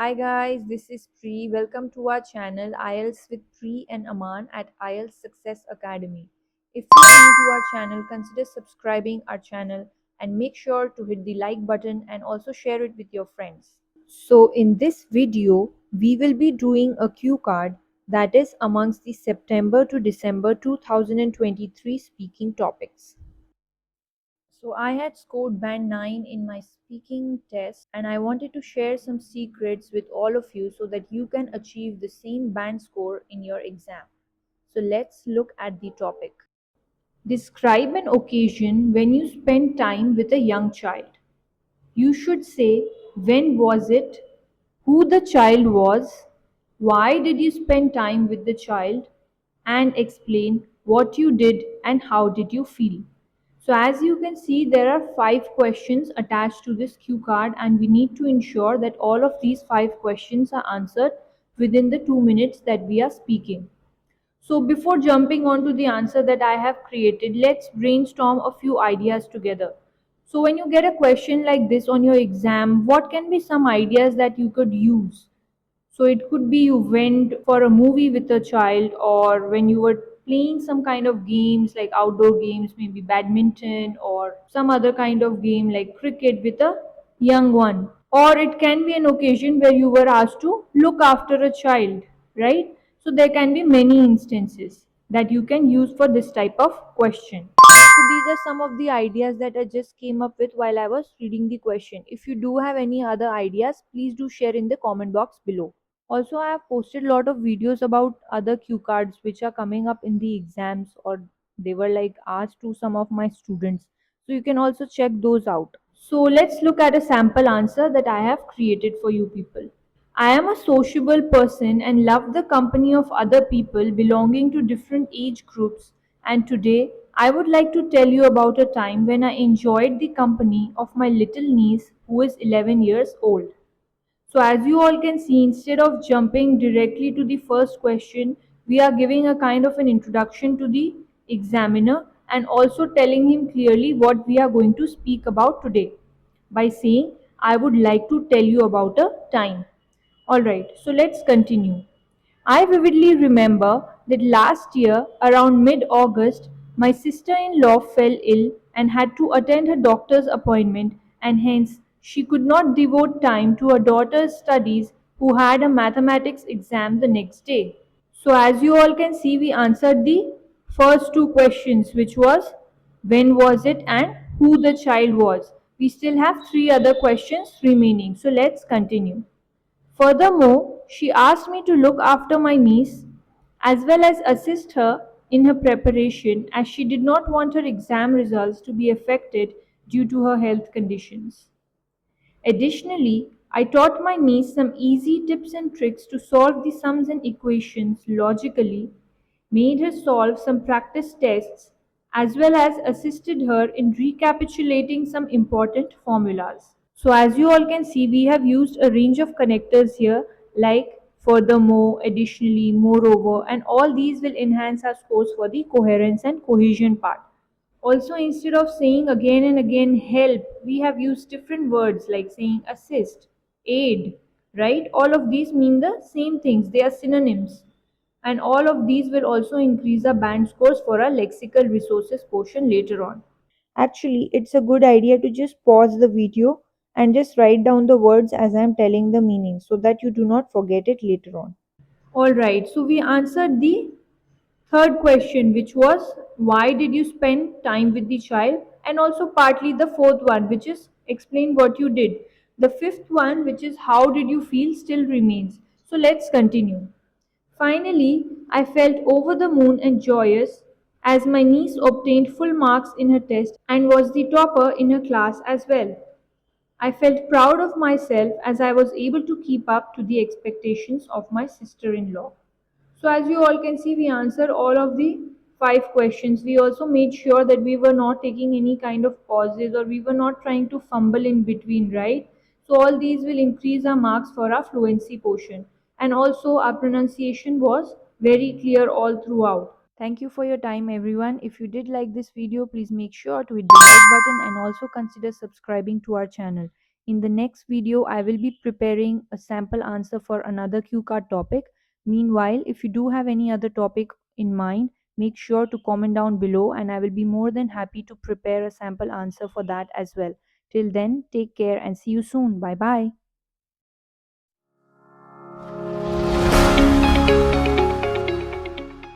Hi guys, this is Pri. Welcome to our channel IELTS with Pri and Aman at IELTS Success Academy. If you're new to our channel, consider subscribing our channel and make sure to hit the like button and also share it with your friends. So in this video, we will be doing a cue card that is amongst the September to December 2023 speaking topics. So I had scored band 9 in my speaking test and I wanted to share some secrets with all of you so that you can achieve the same band score in your exam. So let's look at the topic. Describe an occasion when you spent time with a young child. You should say when was it, who the child was, why did you spend time with the child, and explain what you did and how did you feel. So as you can see, there are 5 questions attached to this cue card and we need to ensure that all of these 5 questions are answered within the 2 minutes that we are speaking. So before jumping on to the answer that I have created, let's brainstorm a few ideas together. So when you get a question like this on your exam, what can be some ideas that you could use? So it could be you went for a movie with a child, or when you were playing some kind of games like outdoor games, maybe badminton or some other kind of game like cricket with a young one. Or it can be an occasion where you were asked to look after a child, right? So there can be many instances that you can use for this type of question. So these are some of the ideas that I just came up with while I was reading the question. If you do have any other ideas, please do share in the comment box below. Also, I have posted a lot of videos about other cue cards which are coming up in the exams, or they were like asked to some of my students. So you can also check those out. So let's look at a sample answer that I have created for you people. I am a sociable person and love the company of other people belonging to different age groups, and today I would like to tell you about a time when I enjoyed the company of my little niece who is 11 years old. So as you all can see, instead of jumping directly to the first question, we are giving a kind of an introduction to the examiner and also telling him clearly what we are going to speak about today by saying, I would like to tell you about a time. Alright, so let's continue. I vividly remember that last year, around mid August, my sister in law fell ill and had to attend her doctor's appointment, and hence she could not devote time to her daughter's studies, who had a mathematics exam the next day. So, as you all can see, we answered the first 2 questions, which was when was it and who the child was. We still have 3 other questions remaining, so let's continue. Furthermore, she asked me to look after my niece as well as assist her in her preparation, as she did not want her exam results to be affected due to her health conditions. Additionally, I taught my niece some easy tips and tricks to solve the sums and equations logically, made her solve some practice tests, as well as assisted her in recapitulating some important formulas. So as you all can see, we have used a range of connectors here like furthermore, additionally, moreover, and all these will enhance our scores for the coherence and cohesion part. Also, instead of saying again and again help, we have used different words like saying assist, aid, right? All of these mean the same things, they are synonyms. And all of these will also increase our band scores for our lexical resources portion later on. Actually, it's a good idea to just pause the video and just write down the words as I'm telling the meaning so that you do not forget it later on. Alright, so we answered the third question, which was why did you spend time with the child, and also partly the fourth one, which is explain what you did. The fifth one, which is how did you feel, still remains. So let's continue. Finally, I felt over the moon and joyous as my niece obtained full marks in her test and was the topper in her class as well. I felt proud of myself as I was able to keep up to the expectations of my sister in law. So, as you all can see, we answered all of the 5 questions. We also made sure that we were not taking any kind of pauses or we were not trying to fumble in between, right? So, all these will increase our marks for our fluency portion. And also, our pronunciation was very clear all throughout. Thank you for your time, everyone. If you did like this video, please make sure to hit the like button and also consider subscribing to our channel. In the next video, I will be preparing a sample answer for another cue card topic. Meanwhile, if you do have any other topic in mind, make sure to comment down below and I will be more than happy to prepare a sample answer for that as well. Till then, take care and see you soon. Bye bye.